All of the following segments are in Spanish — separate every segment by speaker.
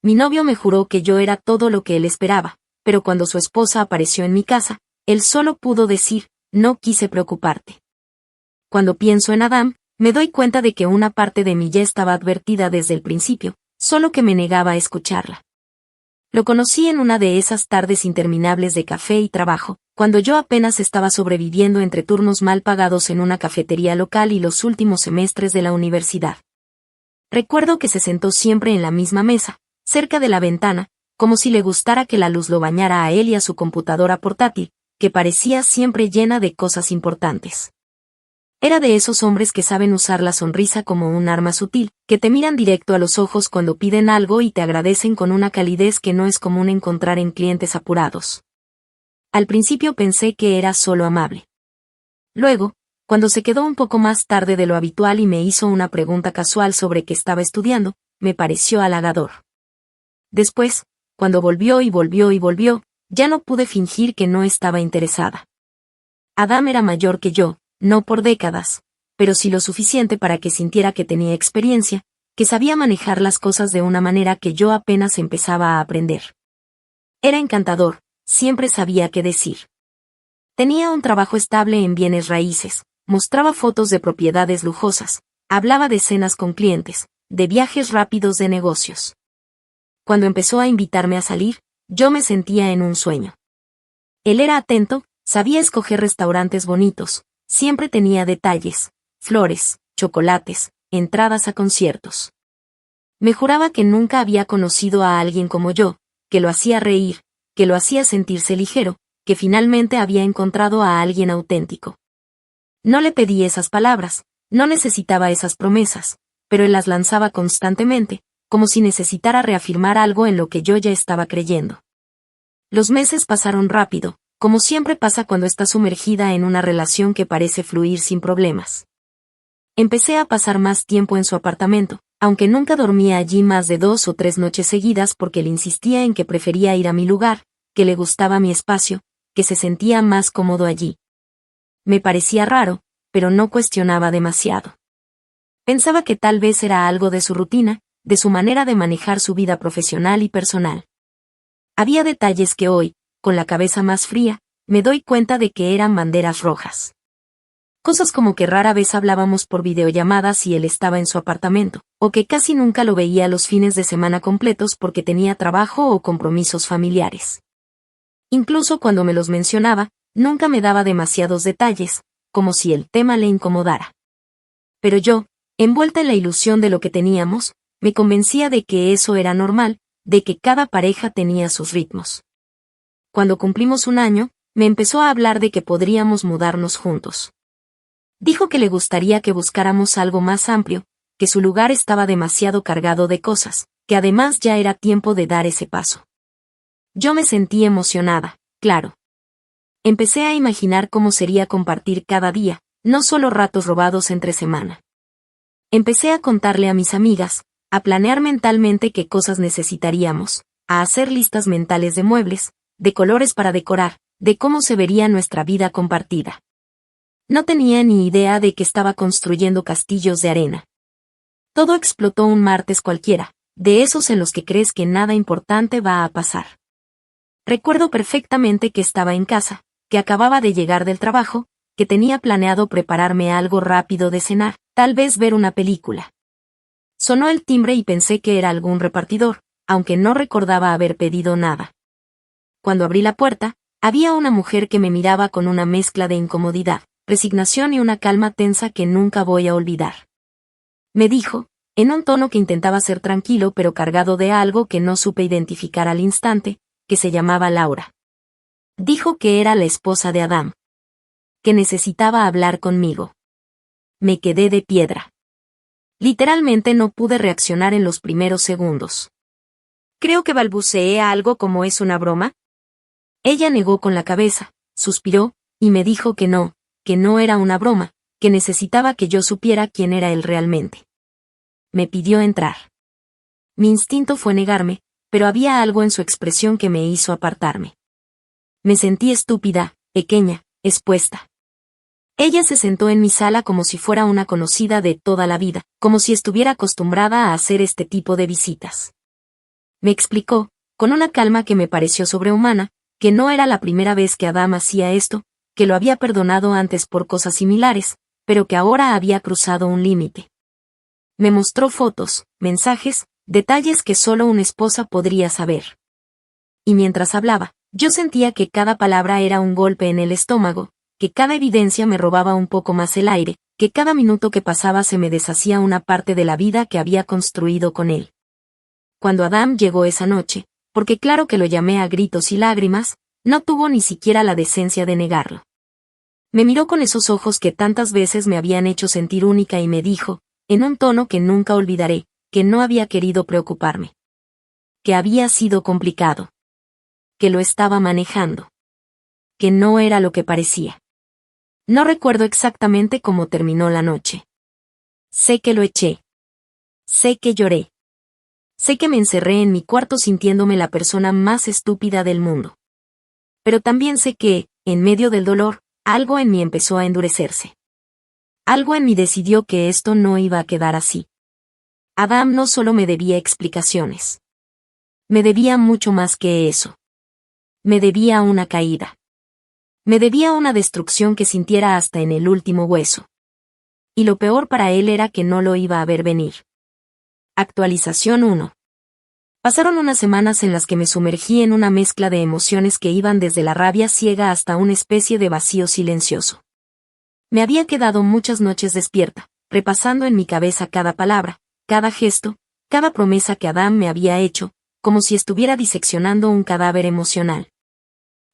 Speaker 1: Mi novio me juró que yo era todo lo que él esperaba, pero cuando su esposa apareció en mi casa, él solo pudo decir, no quise preocuparte. Cuando pienso en Adam, me doy cuenta de que una parte de mí ya estaba advertida desde el principio, solo que me negaba a escucharla. Lo conocí en una de esas tardes interminables de café y trabajo, cuando yo apenas estaba sobreviviendo entre turnos mal pagados en una cafetería local y los últimos semestres de la universidad. Recuerdo que se sentó siempre en la misma mesa, cerca de la ventana, como si le gustara que la luz lo bañara a él y a su computadora portátil, que parecía siempre llena de cosas importantes. Era de esos hombres que saben usar la sonrisa como un arma sutil, que te miran directo a los ojos cuando piden algo y te agradecen con una calidez que no es común encontrar en clientes apurados. Al principio pensé que era solo amable. Luego, cuando se quedó un poco más tarde de lo habitual y me hizo una pregunta casual sobre qué estaba estudiando, me pareció halagador. Después, cuando volvió, ya no pude fingir que no estaba interesada. Adam era mayor que yo, no por décadas, pero sí lo suficiente para que sintiera que tenía experiencia, que sabía manejar las cosas de una manera que yo apenas empezaba a aprender. Era encantador, siempre sabía qué decir. Tenía un trabajo estable en bienes raíces, mostraba fotos de propiedades lujosas, hablaba de cenas con clientes, de viajes rápidos de negocios. Cuando empezó a invitarme a salir, yo me sentía en un sueño. Él era atento, sabía escoger restaurantes bonitos, siempre tenía detalles, flores, chocolates, entradas a conciertos. Me juraba que nunca había conocido a alguien como yo, que lo hacía reír, que lo hacía sentirse ligero, que finalmente había encontrado a alguien auténtico. No le pedí esas palabras, no necesitaba esas promesas, pero él las lanzaba constantemente, como si necesitara reafirmar algo en lo que yo ya estaba creyendo. Los meses pasaron rápido, como siempre pasa cuando estás sumergida en una relación que parece fluir sin problemas. Empecé a pasar más tiempo en su apartamento, aunque nunca dormía allí más de 2 o 3 noches seguidas porque él insistía en que prefería ir a mi lugar, que le gustaba mi espacio, que se sentía más cómodo allí. Me parecía raro, pero no cuestionaba demasiado. Pensaba que tal vez era algo de su rutina, de su manera de manejar su vida profesional y personal. Había detalles que hoy, con la cabeza más fría, me doy cuenta de que eran banderas rojas. Cosas como que rara vez hablábamos por videollamadas si él estaba en su apartamento, o que casi nunca lo veía los fines de semana completos porque tenía trabajo o compromisos familiares. Incluso cuando me los mencionaba, nunca me daba demasiados detalles, como si el tema le incomodara. Pero yo, envuelta en la ilusión de lo que teníamos, me convencía de que eso era normal, de que cada pareja tenía sus ritmos. Cuando cumplimos 1 año, me empezó a hablar de que podríamos mudarnos juntos. Dijo que le gustaría que buscáramos algo más amplio, que su lugar estaba demasiado cargado de cosas, que además ya era tiempo de dar ese paso. Yo me sentí emocionada, claro. Empecé a imaginar cómo sería compartir cada día, no solo ratos robados entre semana. Empecé a contarle a mis amigas, a planear mentalmente qué cosas necesitaríamos, a hacer listas mentales de muebles, de colores para decorar, de cómo se vería nuestra vida compartida. No tenía ni idea de que estaba construyendo castillos de arena. Todo explotó un martes cualquiera, de esos en los que crees que nada importante va a pasar. Recuerdo perfectamente que estaba en casa, que acababa de llegar del trabajo, que tenía planeado prepararme algo rápido de cenar, tal vez ver una película. Sonó el timbre y pensé que era algún repartidor, aunque no recordaba haber pedido nada. Cuando abrí la puerta, había una mujer que me miraba con una mezcla de incomodidad, resignación y una calma tensa que nunca voy a olvidar. Me dijo, en un tono que intentaba ser tranquilo pero cargado de algo que no supe identificar al instante, que se llamaba Laura. Dijo que era la esposa de Adam. Que necesitaba hablar conmigo. Me quedé de piedra. Literalmente no pude reaccionar en los primeros segundos. Creo que balbuceé algo como ¿es una broma? Ella negó con la cabeza, suspiró, y me dijo que no era una broma, que necesitaba que yo supiera quién era él realmente. Me pidió entrar. Mi instinto fue negarme, pero había algo en su expresión que me hizo apartarme. Me sentí estúpida, pequeña, expuesta. Ella se sentó en mi sala como si fuera una conocida de toda la vida, como si estuviera acostumbrada a hacer este tipo de visitas. Me explicó, con una calma que me pareció sobrehumana, que no era la primera vez que Adam hacía esto, que lo había perdonado antes por cosas similares, pero que ahora había cruzado un límite. Me mostró fotos, mensajes, detalles que solo una esposa podría saber. Y mientras hablaba, yo sentía que cada palabra era un golpe en el estómago, que cada evidencia me robaba un poco más el aire, que cada minuto que pasaba se me deshacía una parte de la vida que había construido con él. Cuando Adam llegó esa noche, porque claro que lo llamé a gritos y lágrimas, no tuvo ni siquiera la decencia de negarlo. Me miró con esos ojos que tantas veces me habían hecho sentir única y me dijo, en un tono que nunca olvidaré, que no había querido preocuparme. Que había sido complicado. Que lo estaba manejando. Que no era lo que parecía. No recuerdo exactamente cómo terminó la noche. Sé que lo eché. Sé que lloré. Sé que me encerré en mi cuarto sintiéndome la persona más estúpida del mundo. Pero también sé que, en medio del dolor, algo en mí empezó a endurecerse. Algo en mí decidió que esto no iba a quedar así. Adam no solo me debía explicaciones. Me debía mucho más que eso. Me debía una caída. Me debía una destrucción que sintiera hasta en el último hueso. Y lo peor para él era que no lo iba a ver venir. Actualización 1. Pasaron unas semanas en las que me sumergí en una mezcla de emociones que iban desde la rabia ciega hasta una especie de vacío silencioso. Me había quedado muchas noches despierta, repasando en mi cabeza cada palabra, cada gesto, cada promesa que Adam me había hecho, como si estuviera diseccionando un cadáver emocional.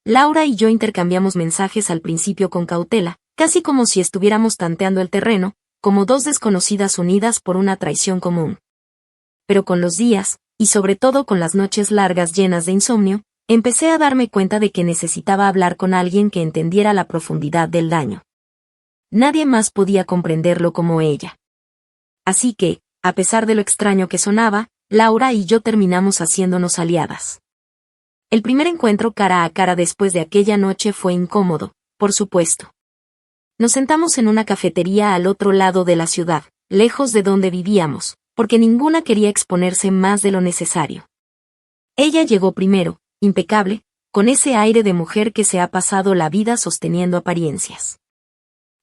Speaker 1: Laura y yo intercambiamos mensajes al principio con cautela, casi como si estuviéramos tanteando el terreno, como dos desconocidas unidas por una traición común. Pero con los días, y sobre todo con las noches largas llenas de insomnio, empecé a darme cuenta de que necesitaba hablar con alguien que entendiera la profundidad del daño. Nadie más podía comprenderlo como ella. Así que, a pesar de lo extraño que sonaba, Laura y yo terminamos haciéndonos aliadas. El primer encuentro cara a cara después de aquella noche fue incómodo, por supuesto. Nos sentamos en una cafetería al otro lado de la ciudad, lejos de donde vivíamos, porque ninguna quería exponerse más de lo necesario. Ella llegó primero, impecable, con ese aire de mujer que se ha pasado la vida sosteniendo apariencias.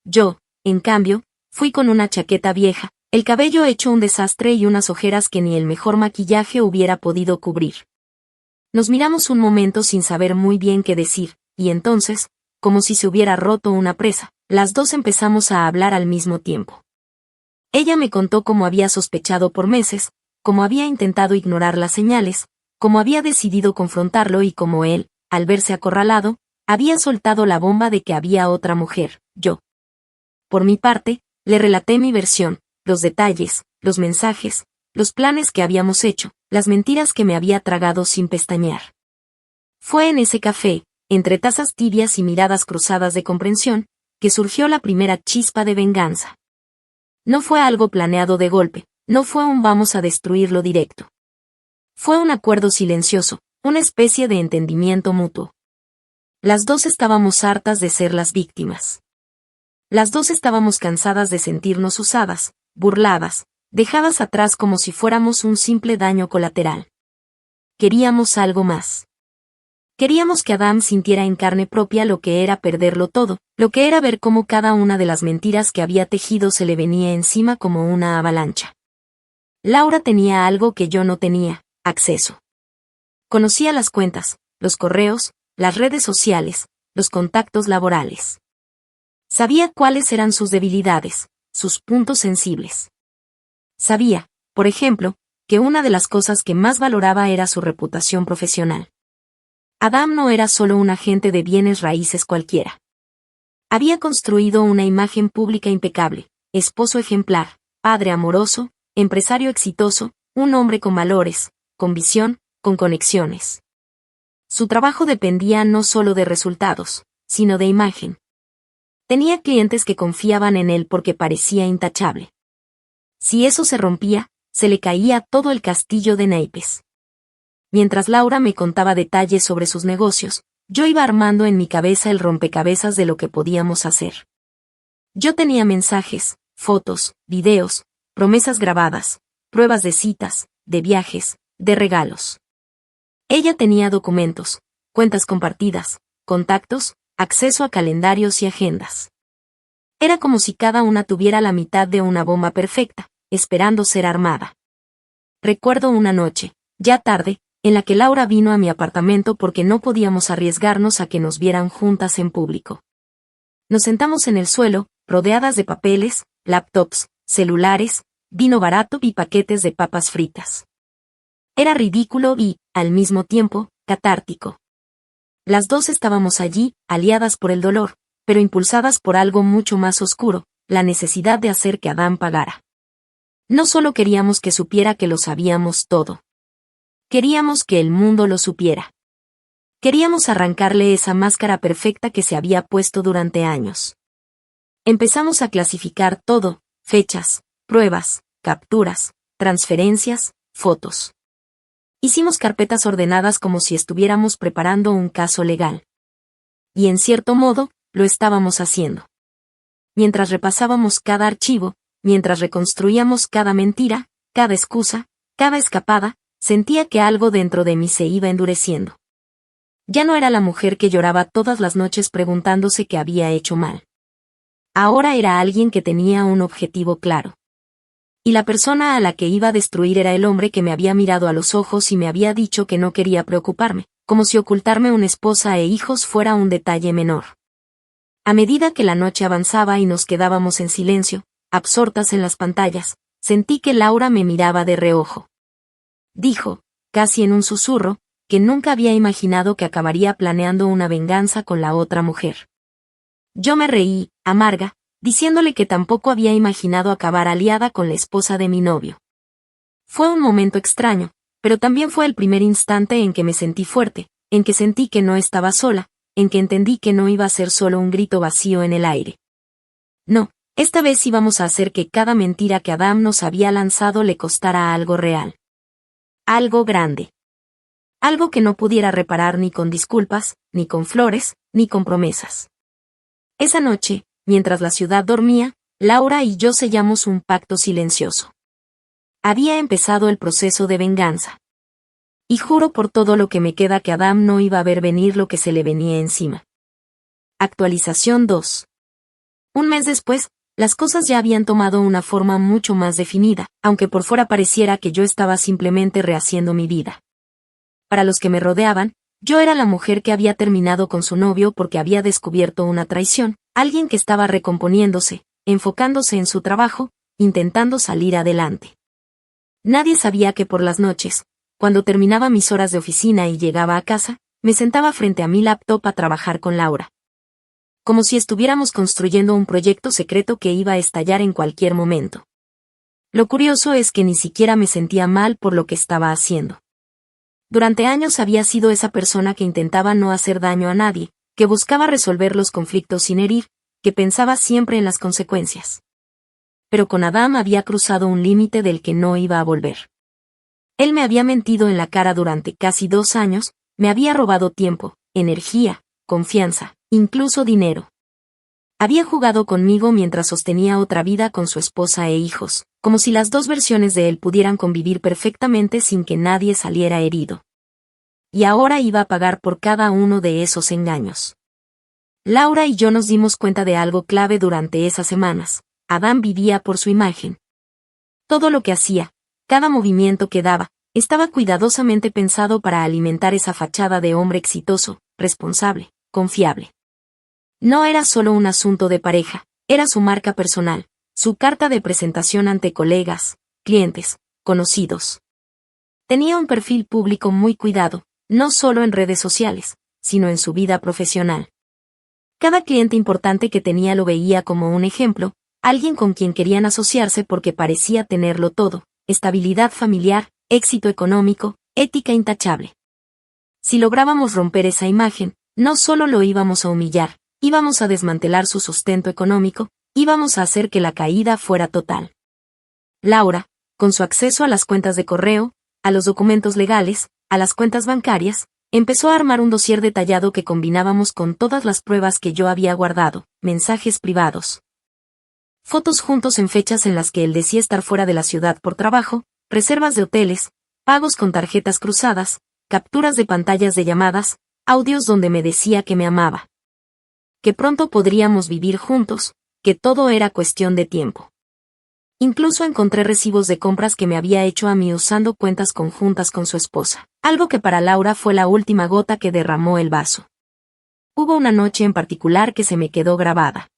Speaker 1: Yo, en cambio, fui con una chaqueta vieja, el cabello hecho un desastre y unas ojeras que ni el mejor maquillaje hubiera podido cubrir. Nos miramos un momento sin saber muy bien qué decir, y entonces, como si se hubiera roto una presa, las dos empezamos a hablar al mismo tiempo. Ella me contó cómo había sospechado por meses, cómo había intentado ignorar las señales, cómo había decidido confrontarlo y cómo él, al verse acorralado, había soltado la bomba de que había otra mujer, yo. Por mi parte, le relaté mi versión, los detalles, los mensajes, los planes que habíamos hecho, las mentiras que me había tragado sin pestañear. Fue en ese café, entre tazas tibias y miradas cruzadas de comprensión, que surgió la primera chispa de venganza. No fue algo planeado de golpe, no fue un vamos a destruirlo directo. Fue un acuerdo silencioso, una especie de entendimiento mutuo. Las dos estábamos hartas de ser las víctimas. Las dos estábamos cansadas de sentirnos usadas, burladas, dejadas atrás como si fuéramos un simple daño colateral. Queríamos algo más. Queríamos que Adam sintiera en carne propia lo que era perderlo todo, lo que era ver cómo cada una de las mentiras que había tejido se le venía encima como una avalancha. Laura tenía algo que yo no tenía, acceso. Conocía las cuentas, los correos, las redes sociales, los contactos laborales. Sabía cuáles eran sus debilidades, sus puntos sensibles. Sabía, por ejemplo, que una de las cosas que más valoraba era su reputación profesional. Adam no era solo un agente de bienes raíces cualquiera. Había construido una imagen pública impecable, esposo ejemplar, padre amoroso, empresario exitoso, un hombre con valores, con visión, con conexiones. Su trabajo dependía no solo de resultados, sino de imagen. Tenía clientes que confiaban en él porque parecía intachable. Si eso se rompía, se le caía todo el castillo de naipes. Mientras Laura me contaba detalles sobre sus negocios, yo iba armando en mi cabeza el rompecabezas de lo que podíamos hacer. Yo tenía mensajes, fotos, videos, promesas grabadas, pruebas de citas, de viajes, de regalos. Ella tenía documentos, cuentas compartidas, contactos, acceso a calendarios y agendas. Era como si cada una tuviera la mitad de una bomba perfecta, esperando ser armada. Recuerdo una noche, ya tarde, en la que Laura vino a mi apartamento porque no podíamos arriesgarnos a que nos vieran juntas en público. Nos sentamos en el suelo, rodeadas de papeles, laptops, celulares, vino barato y paquetes de papas fritas. Era ridículo y, al mismo tiempo, catártico. Las dos estábamos allí, aliadas por el dolor, pero impulsadas por algo mucho más oscuro, la necesidad de hacer que Adam pagara. No solo queríamos que supiera que lo sabíamos todo. Queríamos que el mundo lo supiera. Queríamos arrancarle esa máscara perfecta que se había puesto durante años. Empezamos a clasificar todo, fechas, pruebas, capturas, transferencias, fotos. Hicimos carpetas ordenadas como si estuviéramos preparando un caso legal. Y en cierto modo, lo estábamos haciendo. Mientras repasábamos cada archivo, mientras reconstruíamos cada mentira, cada excusa, cada escapada, sentía que algo dentro de mí se iba endureciendo. Ya no era la mujer que lloraba todas las noches preguntándose qué había hecho mal. Ahora era alguien que tenía un objetivo claro. Y la persona a la que iba a destruir era el hombre que me había mirado a los ojos y me había dicho que no quería preocuparme, como si ocultarme una esposa e hijos fuera un detalle menor. A medida que la noche avanzaba y nos quedábamos en silencio, absortas en las pantallas, sentí que Laura me miraba de reojo. Dijo, casi en un susurro, que nunca había imaginado que acabaría planeando una venganza con la otra mujer. Yo me reí, amarga, diciéndole que tampoco había imaginado acabar aliada con la esposa de mi novio. Fue un momento extraño, pero también fue el primer instante en que me sentí fuerte, en que sentí que no estaba sola, en que entendí que no iba a ser solo un grito vacío en el aire. No, esta vez íbamos a hacer que cada mentira que Adam nos había lanzado le costara algo real. Algo grande. Algo que no pudiera reparar ni con disculpas, ni con flores, ni con promesas. Esa noche, mientras la ciudad dormía, Laura y yo sellamos un pacto silencioso. Había empezado el proceso de venganza. Y juro por todo lo que me queda que Adam no iba a ver venir lo que se le venía encima. Actualización 2. Un mes después, las cosas ya habían tomado una forma mucho más definida, aunque por fuera pareciera que yo estaba simplemente rehaciendo mi vida. Para los que me rodeaban, yo era la mujer que había terminado con su novio porque había descubierto una traición, alguien que estaba recomponiéndose, enfocándose en su trabajo, intentando salir adelante. Nadie sabía que por las noches, cuando terminaba mis horas de oficina y llegaba a casa, me sentaba frente a mi laptop a trabajar con Laura. Como si estuviéramos construyendo un proyecto secreto que iba a estallar en cualquier momento. Lo curioso es que ni siquiera me sentía mal por lo que estaba haciendo. Durante años había sido esa persona que intentaba no hacer daño a nadie, que buscaba resolver los conflictos sin herir, que pensaba siempre en las consecuencias. Pero con Adam había cruzado un límite del que no iba a volver. Él me había mentido en la cara durante casi 2 años, me había robado tiempo, energía, confianza, incluso dinero. Había jugado conmigo mientras sostenía otra vida con su esposa e hijos, como si las dos versiones de él pudieran convivir perfectamente sin que nadie saliera herido. Y ahora iba a pagar por cada uno de esos engaños. Laura y yo nos dimos cuenta de algo clave durante esas semanas. Adam vivía por su imagen. Todo lo que hacía, cada movimiento que daba, estaba cuidadosamente pensado para alimentar esa fachada de hombre exitoso, responsable, confiable. No era solo un asunto de pareja, era su marca personal, su carta de presentación ante colegas, clientes, conocidos. Tenía un perfil público muy cuidado, no solo en redes sociales, sino en su vida profesional. Cada cliente importante que tenía lo veía como un ejemplo, alguien con quien querían asociarse porque parecía tenerlo todo, estabilidad familiar, éxito económico, ética intachable. Si lográbamos romper esa imagen, no solo lo íbamos a humillar, íbamos a desmantelar su sustento económico, íbamos a hacer que la caída fuera total. Laura, con su acceso a las cuentas de correo, a los documentos legales, a las cuentas bancarias, empezó a armar un dossier detallado que combinábamos con todas las pruebas que yo había guardado, mensajes privados. Fotos juntos en fechas en las que él decía estar fuera de la ciudad por trabajo, reservas de hoteles, pagos con tarjetas cruzadas, capturas de pantallas de llamadas, audios donde me decía que me amaba. Que pronto podríamos vivir juntos, que todo era cuestión de tiempo. Incluso encontré recibos de compras que me había hecho a mí usando cuentas conjuntas con su esposa, algo que para Laura fue la última gota que derramó el vaso. Hubo una noche en particular que se me quedó grabada.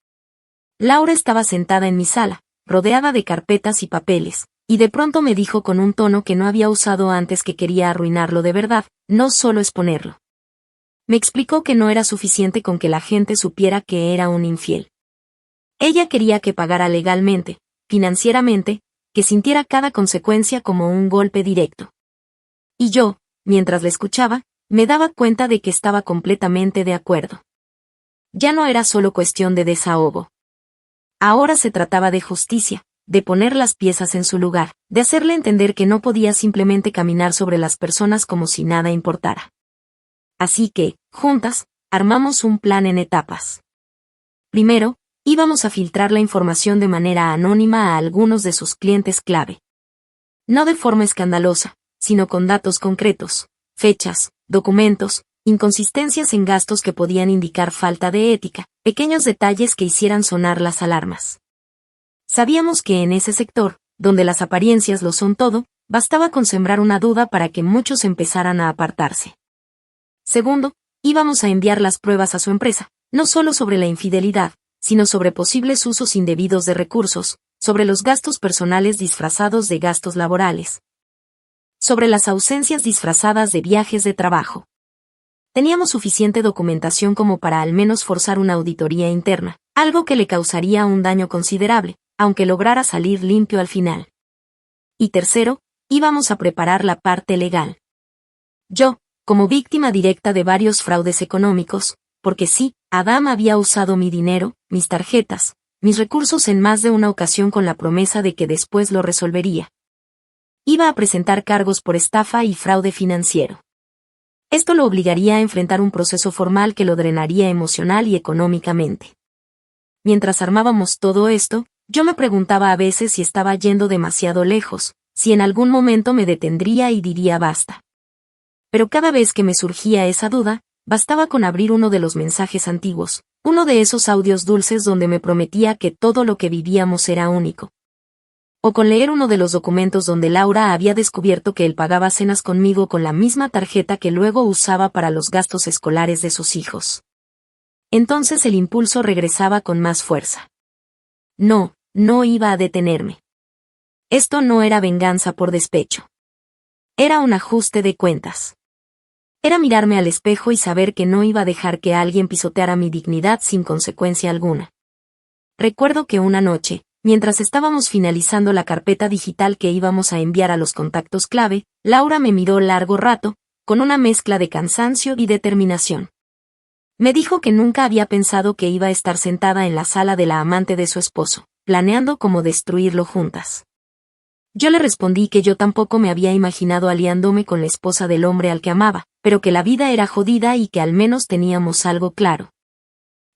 Speaker 1: Laura estaba sentada en mi sala, rodeada de carpetas y papeles, y de pronto me dijo con un tono que no había usado antes que quería arruinarlo de verdad, no solo exponerlo. Me explicó que no era suficiente con que la gente supiera que era un infiel. Ella quería que pagara legalmente, financieramente, que sintiera cada consecuencia como un golpe directo. Y yo, mientras la escuchaba, me daba cuenta de que estaba completamente de acuerdo. Ya no era solo cuestión de desahogo. Ahora se trataba de justicia, de poner las piezas en su lugar, de hacerle entender que no podía simplemente caminar sobre las personas como si nada importara. Así que, juntas, armamos un plan en etapas. Primero, íbamos a filtrar la información de manera anónima a algunos de sus clientes clave. No de forma escandalosa, sino con datos concretos, fechas, documentos, inconsistencias en gastos que podían indicar falta de ética, pequeños detalles que hicieran sonar las alarmas. Sabíamos que en ese sector, donde las apariencias lo son todo, bastaba con sembrar una duda para que muchos empezaran a apartarse. Segundo, íbamos a enviar las pruebas a su empresa, no solo sobre la infidelidad, sino sobre posibles usos indebidos de recursos, sobre los gastos personales disfrazados de gastos laborales, sobre las ausencias disfrazadas de viajes de trabajo. Teníamos suficiente documentación como para al menos forzar una auditoría interna, algo que le causaría un daño considerable, aunque lograra salir limpio al final. Y tercero, íbamos a preparar la parte legal. Yo, como víctima directa de varios fraudes económicos, porque sí, Adam había usado mi dinero, mis tarjetas, mis recursos en más de una ocasión con la promesa de que después lo resolvería. Iba a presentar cargos por estafa y fraude financiero. Esto lo obligaría a enfrentar un proceso formal que lo drenaría emocional y económicamente. Mientras armábamos todo esto, yo me preguntaba a veces si estaba yendo demasiado lejos, si en algún momento me detendría y diría basta. Pero cada vez que me surgía esa duda, bastaba con abrir uno de los mensajes antiguos, uno de esos audios dulces donde me prometía que todo lo que vivíamos era único. O con leer uno de los documentos donde Laura había descubierto que él pagaba cenas conmigo con la misma tarjeta que luego usaba para los gastos escolares de sus hijos. Entonces el impulso regresaba con más fuerza. No iba a detenerme. Esto no era venganza por despecho. Era un ajuste de cuentas. Era mirarme al espejo y saber que no iba a dejar que alguien pisoteara mi dignidad sin consecuencia alguna. Recuerdo que una noche, mientras estábamos finalizando la carpeta digital que íbamos a enviar a los contactos clave, Laura me miró largo rato, con una mezcla de cansancio y determinación. Me dijo que nunca había pensado que iba a estar sentada en la sala de la amante de su esposo, planeando cómo destruirlo juntas. Yo le respondí que yo tampoco me había imaginado aliándome con la esposa del hombre al que amaba, pero que la vida era jodida y que al menos teníamos algo claro.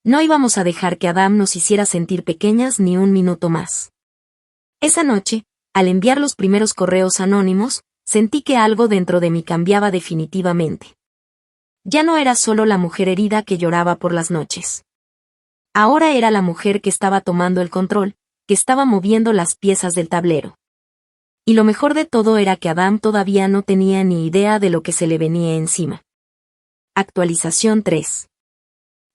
Speaker 1: No íbamos a dejar que Adam nos hiciera sentir pequeñas ni un minuto más. Esa noche, al enviar los primeros correos anónimos, sentí que algo dentro de mí cambiaba definitivamente. Ya no era solo la mujer herida que lloraba por las noches. Ahora era la mujer que estaba tomando el control, que estaba moviendo las piezas del tablero. Y lo mejor de todo era que Adam todavía no tenía ni idea de lo que se le venía encima. Actualización 3.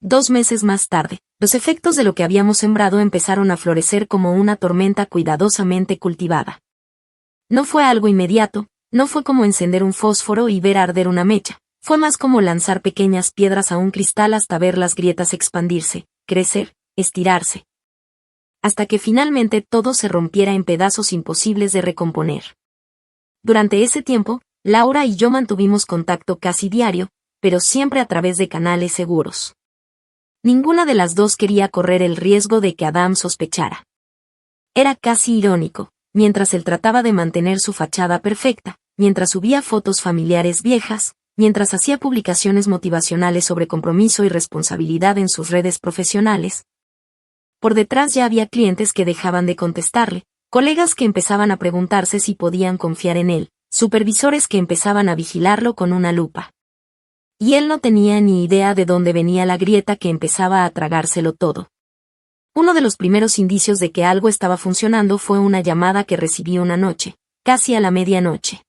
Speaker 1: 2 meses más tarde, los efectos de lo que habíamos sembrado empezaron a florecer como una tormenta cuidadosamente cultivada. No fue algo inmediato, no fue como encender un fósforo y ver arder una mecha, fue más como lanzar pequeñas piedras a un cristal hasta ver las grietas expandirse, crecer, estirarse, hasta que finalmente todo se rompiera en pedazos imposibles de recomponer. Durante ese tiempo, Laura y yo mantuvimos contacto casi diario, pero siempre a través de canales seguros. Ninguna de las dos quería correr el riesgo de que Adam sospechara. Era casi irónico, mientras él trataba de mantener su fachada perfecta, mientras subía fotos familiares viejas, mientras hacía publicaciones motivacionales sobre compromiso y responsabilidad en sus redes profesionales. Por detrás ya había clientes que dejaban de contestarle, colegas que empezaban a preguntarse si podían confiar en él, supervisores que empezaban a vigilarlo con una lupa. Y él no tenía ni idea de dónde venía la grieta que empezaba a tragárselo todo. Uno de los primeros indicios de que algo estaba funcionando fue una llamada que recibí una noche, casi a la medianoche.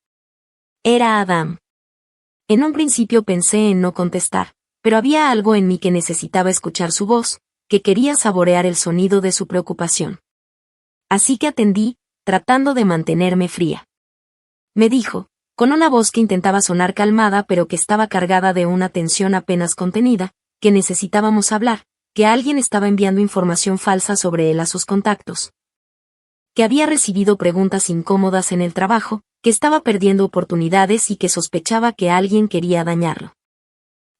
Speaker 1: Era Adam. En un principio pensé en no contestar, pero había algo en mí que necesitaba escuchar su voz, que quería saborear el sonido de su preocupación. Así que atendí, tratando de mantenerme fría. Me dijo, con una voz que intentaba sonar calmada pero que estaba cargada de una tensión apenas contenida, que necesitábamos hablar, que alguien estaba enviando información falsa sobre él a sus contactos. Que había recibido preguntas incómodas en el trabajo, que estaba perdiendo oportunidades y que sospechaba que alguien quería dañarlo.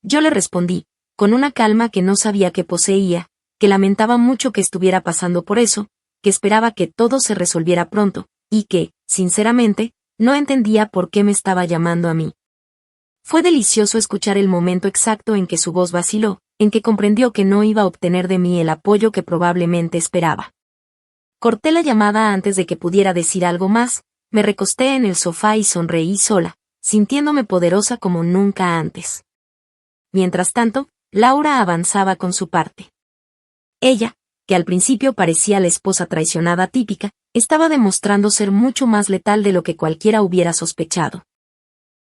Speaker 1: Yo le respondí, con una calma que no sabía que poseía, que lamentaba mucho que estuviera pasando por eso, que esperaba que todo se resolviera pronto, y que, sinceramente, no entendía por qué me estaba llamando a mí. Fue delicioso escuchar el momento exacto en que su voz vaciló, en que comprendió que no iba a obtener de mí el apoyo que probablemente esperaba. Corté la llamada antes de que pudiera decir algo más, me recosté en el sofá y sonreí sola, sintiéndome poderosa como nunca antes. Mientras tanto, Laura avanzaba con su parte. Ella, que al principio parecía la esposa traicionada típica, estaba demostrando ser mucho más letal de lo que cualquiera hubiera sospechado.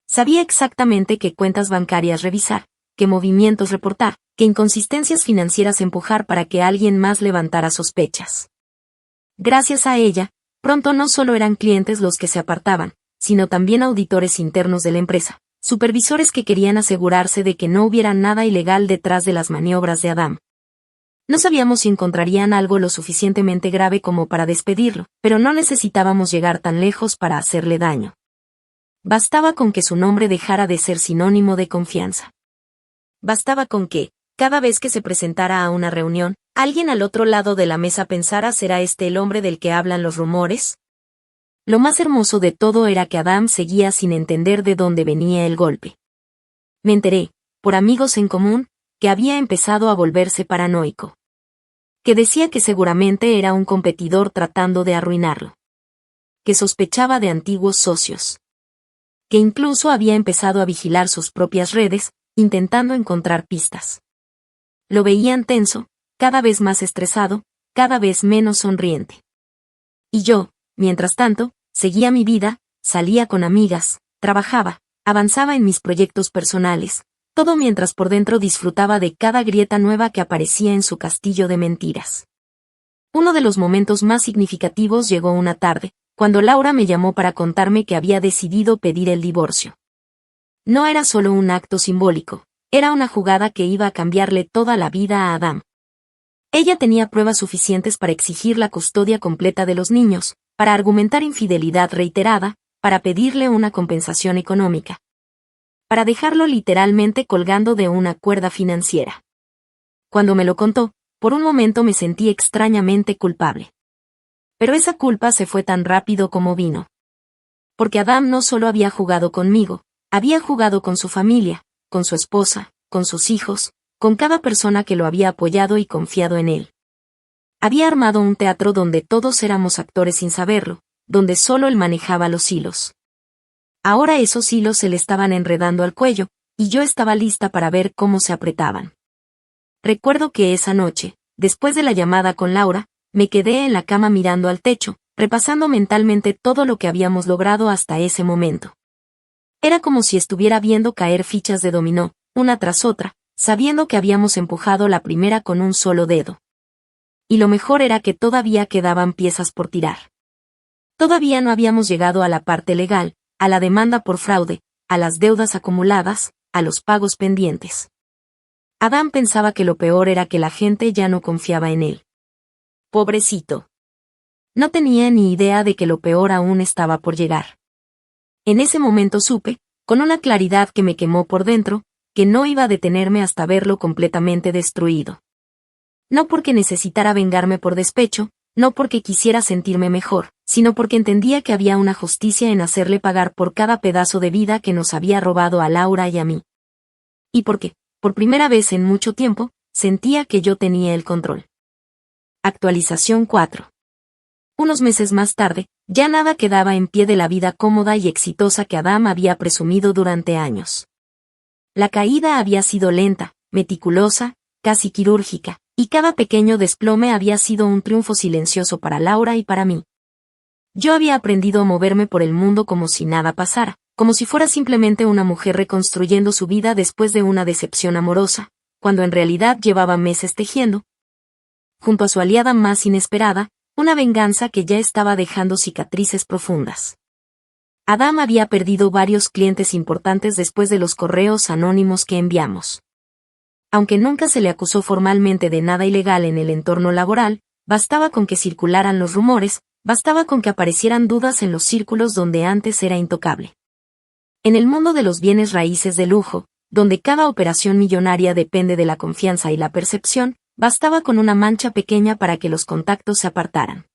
Speaker 1: Sabía exactamente qué cuentas bancarias revisar, qué movimientos reportar, qué inconsistencias financieras empujar para que alguien más levantara sospechas. Gracias a ella, pronto no solo eran clientes los que se apartaban, sino también auditores internos de la empresa, supervisores que querían asegurarse de que no hubiera nada ilegal detrás de las maniobras de Adam. No sabíamos si encontrarían algo lo suficientemente grave como para despedirlo, pero no necesitábamos llegar tan lejos para hacerle daño. Bastaba con que su nombre dejara de ser sinónimo de confianza. Bastaba con que, cada vez que se presentara a una reunión, alguien al otro lado de la mesa pensara ¿será este el hombre del que hablan los rumores? Lo más hermoso de todo era que Adam seguía sin entender de dónde venía el golpe. Me enteré, por amigos en común, que había empezado a volverse paranoico. Que decía que seguramente era un competidor tratando de arruinarlo. Que sospechaba de antiguos socios. Que incluso había empezado a vigilar sus propias redes, intentando encontrar pistas. Lo veían tenso, cada vez más estresado, cada vez menos sonriente. Y yo, mientras tanto, seguía mi vida, salía con amigas, trabajaba, avanzaba en mis proyectos personales, todo mientras por dentro disfrutaba de cada grieta nueva que aparecía en su castillo de mentiras. Uno de los momentos más significativos llegó una tarde, cuando Laura me llamó para contarme que había decidido pedir el divorcio. No era solo un acto simbólico, era una jugada que iba a cambiarle toda la vida a Adam. Ella tenía pruebas suficientes para exigir la custodia completa de los niños, para argumentar infidelidad reiterada, para pedirle una compensación económica. Para dejarlo literalmente colgando de una cuerda financiera. Cuando me lo contó, por un momento me sentí extrañamente culpable. Pero esa culpa se fue tan rápido como vino. Porque Adam no solo había jugado conmigo, había jugado con su familia, con su esposa, con sus hijos, con cada persona que lo había apoyado y confiado en él. Había armado un teatro donde todos éramos actores sin saberlo, donde solo él manejaba los hilos. Ahora esos hilos se le estaban enredando al cuello, y yo estaba lista para ver cómo se apretaban. Recuerdo que esa noche, después de la llamada con Laura, me quedé en la cama mirando al techo, repasando mentalmente todo lo que habíamos logrado hasta ese momento. Era como si estuviera viendo caer fichas de dominó, una tras otra, sabiendo que habíamos empujado la primera con un solo dedo. Y lo mejor era que todavía quedaban piezas por tirar. Todavía no habíamos llegado a la parte legal, a la demanda por fraude, a las deudas acumuladas, a los pagos pendientes. Adam pensaba que lo peor era que la gente ya no confiaba en él. Pobrecito. No tenía ni idea de que lo peor aún estaba por llegar. En ese momento supe, con una claridad que me quemó por dentro, que no iba a detenerme hasta verlo completamente destruido. No porque necesitara vengarme por despecho, no porque quisiera sentirme mejor, sino porque entendía que había una justicia en hacerle pagar por cada pedazo de vida que nos había robado a Laura y a mí. Y porque, por primera vez en mucho tiempo, sentía que yo tenía el control. Actualización 4. Unos meses más tarde, ya nada quedaba en pie de la vida cómoda y exitosa que Adam había presumido durante años. La caída había sido lenta, meticulosa, casi quirúrgica, y cada pequeño desplome había sido un triunfo silencioso para Laura y para mí. Yo había aprendido a moverme por el mundo como si nada pasara, como si fuera simplemente una mujer reconstruyendo su vida después de una decepción amorosa, cuando en realidad llevaba meses tejiendo, junto a su aliada más inesperada, una venganza que ya estaba dejando cicatrices profundas. Adam había perdido varios clientes importantes después de los correos anónimos que enviamos. Aunque nunca se le acusó formalmente de nada ilegal en el entorno laboral, bastaba con que circularan los rumores, bastaba con que aparecieran dudas en los círculos donde antes era intocable. En el mundo de los bienes raíces de lujo, donde cada operación millonaria depende de la confianza y la percepción, bastaba con una mancha pequeña para que los contactos se apartaran.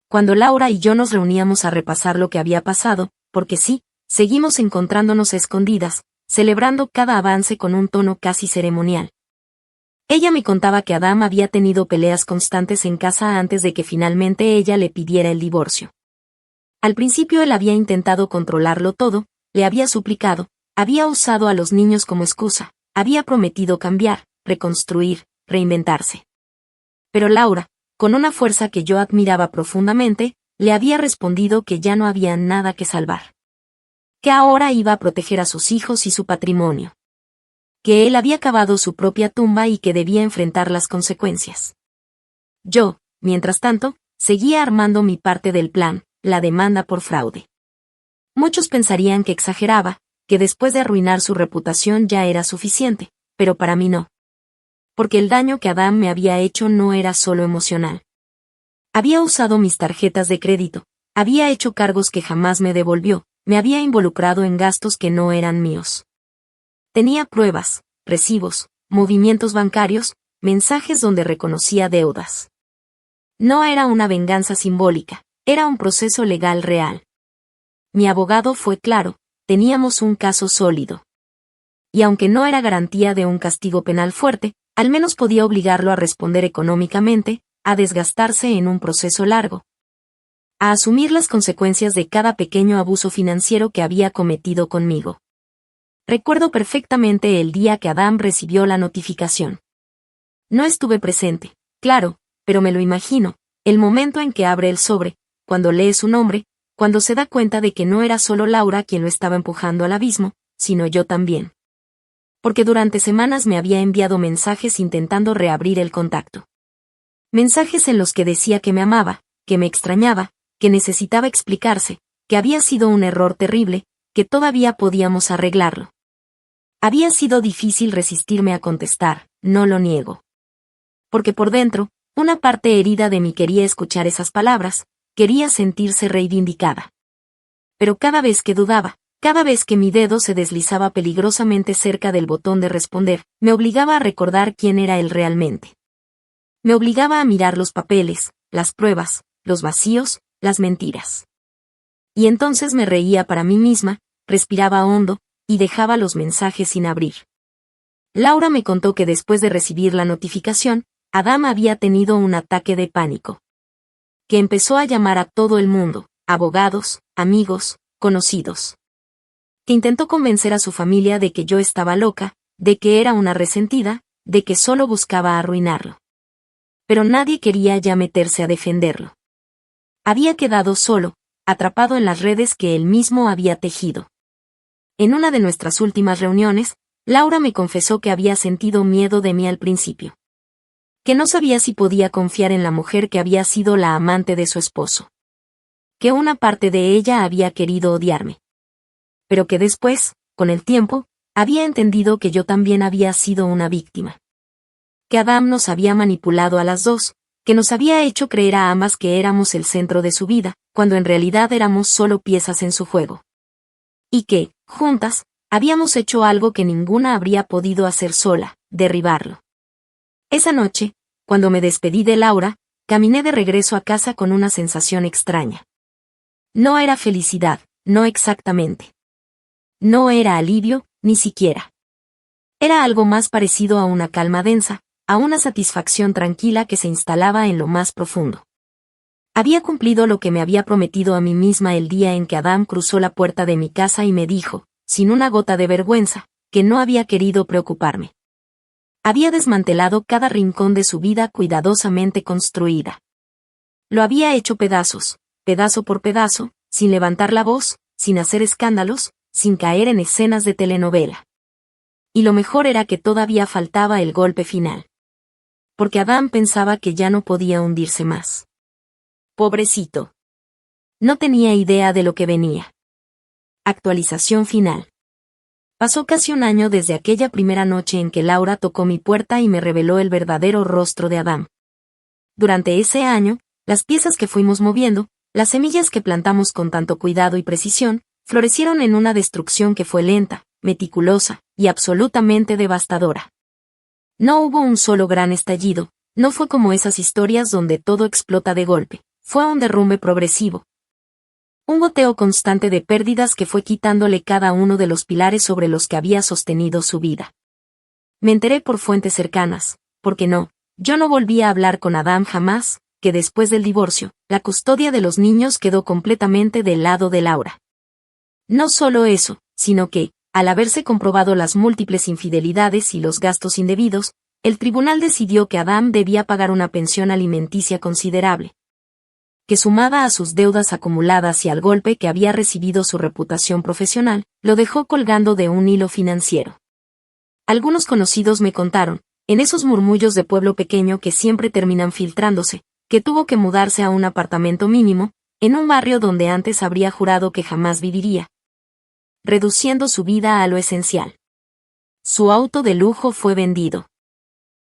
Speaker 1: Cuando Laura y yo nos reuníamos a repasar lo que había pasado, porque sí, seguimos encontrándonos a escondidas, celebrando cada avance con un tono casi ceremonial. Ella me contaba que Adam había tenido peleas constantes en casa antes de que finalmente ella le pidiera el divorcio. Al principio él había intentado controlarlo todo, le había suplicado, había usado a los niños como excusa, había prometido cambiar, reconstruir, reinventarse. Pero Laura, con una fuerza que yo admiraba profundamente, le había respondido que ya no había nada que salvar. Que ahora iba a proteger a sus hijos y su patrimonio. Que él había cavado su propia tumba y que debía enfrentar las consecuencias. Yo, mientras tanto, seguía armando mi parte del plan, la demanda por fraude. Muchos pensarían que exageraba, que después de arruinar su reputación ya era suficiente, pero para mí no. Porque el daño que Adam me había hecho no era solo emocional. Había usado mis tarjetas de crédito, había hecho cargos que jamás me devolvió, me había involucrado en gastos que no eran míos. Tenía pruebas, recibos, movimientos bancarios, mensajes donde reconocía deudas. No era una venganza simbólica, era un proceso legal real. Mi abogado fue claro, teníamos un caso sólido. Y aunque no era garantía de un castigo penal fuerte, al menos podía obligarlo a responder económicamente, a desgastarse en un proceso largo. A asumir las consecuencias de cada pequeño abuso financiero que había cometido conmigo. Recuerdo perfectamente el día que Adam recibió la notificación. No estuve presente, claro, pero me lo imagino, el momento en que abre el sobre, cuando lee su nombre, cuando se da cuenta de que no era solo Laura quien lo estaba empujando al abismo, sino yo también. Porque durante semanas me había enviado mensajes intentando reabrir el contacto. Mensajes en los que decía que me amaba, que me extrañaba, que necesitaba explicarse, que había sido un error terrible, que todavía podíamos arreglarlo. Había sido difícil resistirme a contestar, no lo niego. Porque por dentro, una parte herida de mí quería escuchar esas palabras, quería sentirse reivindicada. Pero cada vez que dudaba, cada vez que mi dedo se deslizaba peligrosamente cerca del botón de responder, me obligaba a recordar quién era él realmente. Me obligaba a mirar los papeles, las pruebas, los vacíos, las mentiras. Y entonces me reía para mí misma, respiraba hondo, y dejaba los mensajes sin abrir. Laura me contó que después de recibir la notificación, Adam había tenido un ataque de pánico. Que empezó a llamar a todo el mundo, abogados, amigos, conocidos. Que intentó convencer a su familia de que yo estaba loca, de que era una resentida, de que solo buscaba arruinarlo. Pero nadie quería ya meterse a defenderlo. Había quedado solo, atrapado en las redes que él mismo había tejido. En una de nuestras últimas reuniones, Laura me confesó que había sentido miedo de mí al principio. Que no sabía si podía confiar en la mujer que había sido la amante de su esposo. Que una parte de ella había querido odiarme. Pero que después, con el tiempo, había entendido que yo también había sido una víctima. Que Adam nos había manipulado a las dos, que nos había hecho creer a ambas que éramos el centro de su vida, cuando en realidad éramos solo piezas en su juego. Y que, juntas, habíamos hecho algo que ninguna habría podido hacer sola, derribarlo. Esa noche, cuando me despedí de Laura, caminé de regreso a casa con una sensación extraña. No era felicidad, no exactamente. No era alivio, ni siquiera. Era algo más parecido a una calma densa, a una satisfacción tranquila que se instalaba en lo más profundo. Había cumplido lo que me había prometido a mí misma el día en que Adam cruzó la puerta de mi casa y me dijo, sin una gota de vergüenza, que no había querido preocuparme. Había desmantelado cada rincón de su vida cuidadosamente construida. Lo había hecho pedazos, pedazo por pedazo, sin levantar la voz, sin hacer escándalos, sin caer en escenas de telenovela. Y lo mejor era que todavía faltaba el golpe final. Porque Adam pensaba que ya no podía hundirse más. Pobrecito. No tenía idea de lo que venía. Actualización final. Pasó casi un año desde aquella primera noche en que Laura tocó mi puerta y me reveló el verdadero rostro de Adam. Durante ese año, las piezas que fuimos moviendo, las semillas que plantamos con tanto cuidado y precisión, florecieron en una destrucción que fue lenta, meticulosa y absolutamente devastadora. No hubo un solo gran estallido, no fue como esas historias donde todo explota de golpe, fue un derrumbe progresivo. Un goteo constante de pérdidas que fue quitándole cada uno de los pilares sobre los que había sostenido su vida. Me enteré por fuentes cercanas, porque yo no volví a hablar con Adam jamás, que después del divorcio, la custodia de los niños quedó completamente del lado de Laura. No solo eso, sino que, al haberse comprobado las múltiples infidelidades y los gastos indebidos, el tribunal decidió que Adam debía pagar una pensión alimenticia considerable, que sumada a sus deudas acumuladas y al golpe que había recibido su reputación profesional, lo dejó colgando de un hilo financiero. Algunos conocidos me contaron, en esos murmullos de pueblo pequeño que siempre terminan filtrándose, que tuvo que mudarse a un apartamento mínimo, en un barrio donde antes habría jurado que jamás viviría, reduciendo su vida a lo esencial. Su auto de lujo fue vendido.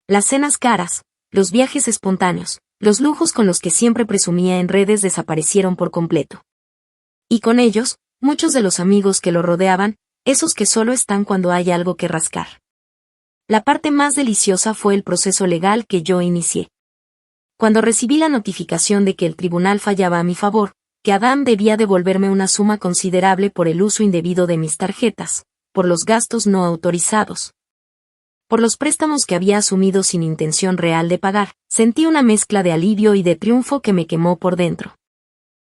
Speaker 1: Las cenas caras, los viajes espontáneos, los lujos con los que siempre presumía en redes desaparecieron por completo. Y con ellos, muchos de los amigos que lo rodeaban, esos que solo están cuando hay algo que rascar. La parte más deliciosa fue el proceso legal que yo inicié. Cuando recibí la notificación de que el tribunal fallaba a mi favor, que Adam debía devolverme una suma considerable por el uso indebido de mis tarjetas, por los gastos no autorizados, por los préstamos que había asumido sin intención real de pagar, sentí una mezcla de alivio y de triunfo que me quemó por dentro.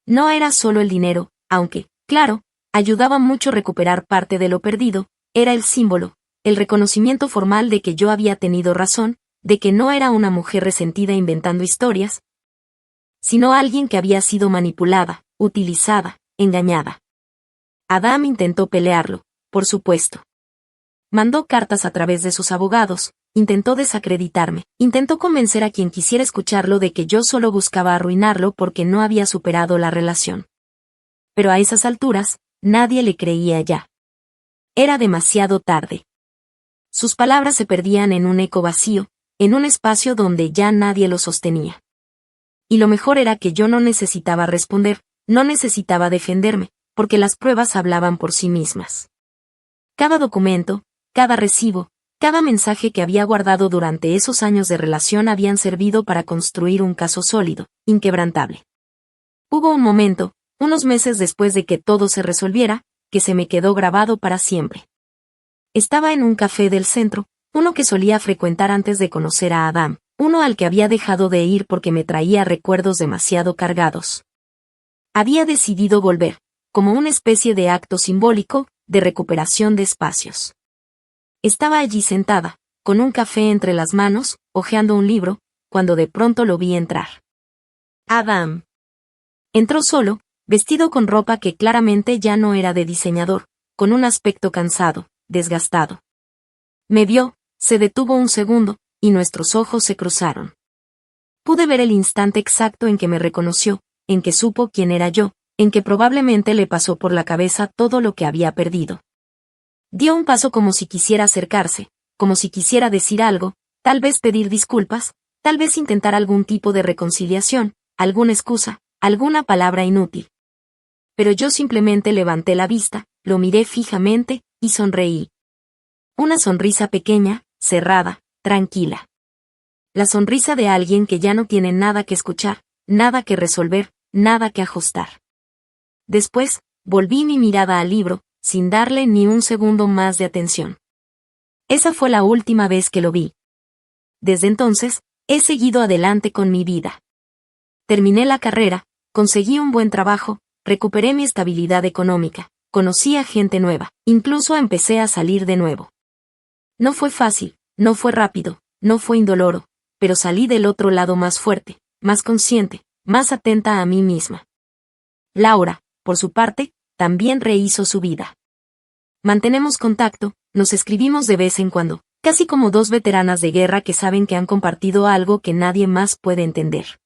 Speaker 1: No era solo el dinero, aunque, claro, ayudaba mucho recuperar parte de lo perdido, era el símbolo, el reconocimiento formal de que yo había tenido razón, de que no era una mujer resentida inventando historias, sino alguien que había sido manipulada, utilizada, engañada. Adam intentó pelearlo, por supuesto. Mandó cartas a través de sus abogados, intentó desacreditarme, intentó convencer a quien quisiera escucharlo de que yo solo buscaba arruinarlo porque no había superado la relación. Pero a esas alturas, nadie le creía ya. Era demasiado tarde. Sus palabras se perdían en un eco vacío, en un espacio donde ya nadie lo sostenía. Y lo mejor era que yo no necesitaba responder, no necesitaba defenderme, porque las pruebas hablaban por sí mismas. Cada documento, cada recibo, cada mensaje que había guardado durante esos años de relación habían servido para construir un caso sólido, inquebrantable. Hubo un momento, unos meses después de que todo se resolviera, que se me quedó grabado para siempre. Estaba en un café del centro, uno que solía frecuentar antes de conocer a Adam, uno al que había dejado de ir porque me traía recuerdos demasiado cargados. Había decidido volver, como una especie de acto simbólico, de recuperación de espacios. Estaba allí sentada, con un café entre las manos, hojeando un libro, cuando de pronto lo vi entrar. Adam. Entró solo, vestido con ropa que claramente ya no era de diseñador, con un aspecto cansado, desgastado. Me vio, se detuvo un segundo, y nuestros ojos se cruzaron. Pude ver el instante exacto en que me reconoció, en que supo quién era yo, en que probablemente le pasó por la cabeza todo lo que había perdido. Dio un paso como si quisiera acercarse, como si quisiera decir algo, tal vez pedir disculpas, tal vez intentar algún tipo de reconciliación, alguna excusa, alguna palabra inútil. Pero yo simplemente levanté la vista, lo miré fijamente, y sonreí. Una sonrisa pequeña, cerrada, tranquila. La sonrisa de alguien que ya no tiene nada que escuchar, nada que resolver, nada que ajustar. Después, volví mi mirada al libro, sin darle ni un segundo más de atención. Esa fue la última vez que lo vi. Desde entonces, he seguido adelante con mi vida. Terminé la carrera, conseguí un buen trabajo, recuperé mi estabilidad económica, conocí a gente nueva, incluso empecé a salir de nuevo. No fue fácil, no fue rápido, no fue indoloro, pero salí del otro lado más fuerte, más consciente, más atenta a mí misma. Laura, por su parte, también rehizo su vida. Mantenemos contacto, nos escribimos de vez en cuando, casi como dos veteranas de guerra que saben que han compartido algo que nadie más puede entender.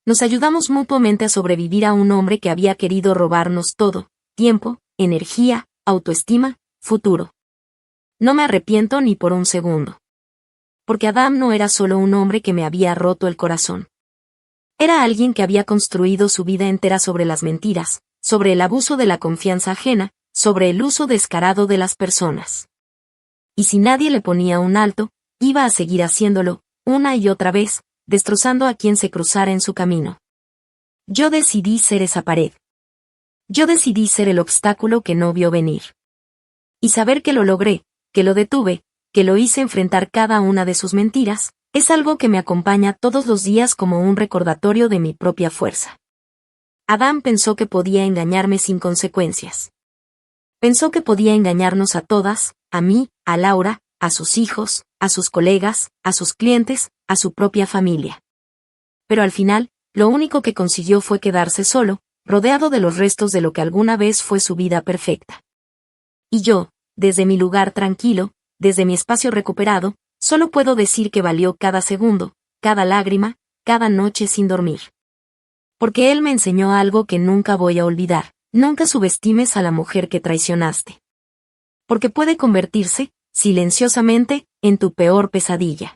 Speaker 1: Nos ayudamos mutuamente a sobrevivir a un hombre que había querido robarnos todo: tiempo, energía, autoestima, futuro. No me arrepiento ni por un segundo. Porque Adam no era solo un hombre que me había roto el corazón. Era alguien que había construido su vida entera sobre las mentiras, sobre el abuso de la confianza ajena, sobre el uso descarado de las personas. Y si nadie le ponía un alto, iba a seguir haciéndolo, una y otra vez, destrozando a quien se cruzara en su camino. Yo decidí ser esa pared. Yo decidí ser el obstáculo que no vio venir. Y saber que lo logré, que lo detuve, que lo hice enfrentar cada una de sus mentiras, es algo que me acompaña todos los días como un recordatorio de mi propia fuerza. Adam pensó que podía engañarme sin consecuencias. Pensó que podía engañarnos a todas, a mí, a Laura, a sus hijos, a sus colegas, a sus clientes, a su propia familia. Pero al final, lo único que consiguió fue quedarse solo, rodeado de los restos de lo que alguna vez fue su vida perfecta. Y yo, desde mi lugar tranquilo, desde mi espacio recuperado, solo puedo decir que valió cada segundo, cada lágrima, cada noche sin dormir. Porque él me enseñó algo que nunca voy a olvidar: nunca subestimes a la mujer que traicionaste. Porque puede convertirse, silenciosamente, en tu peor pesadilla.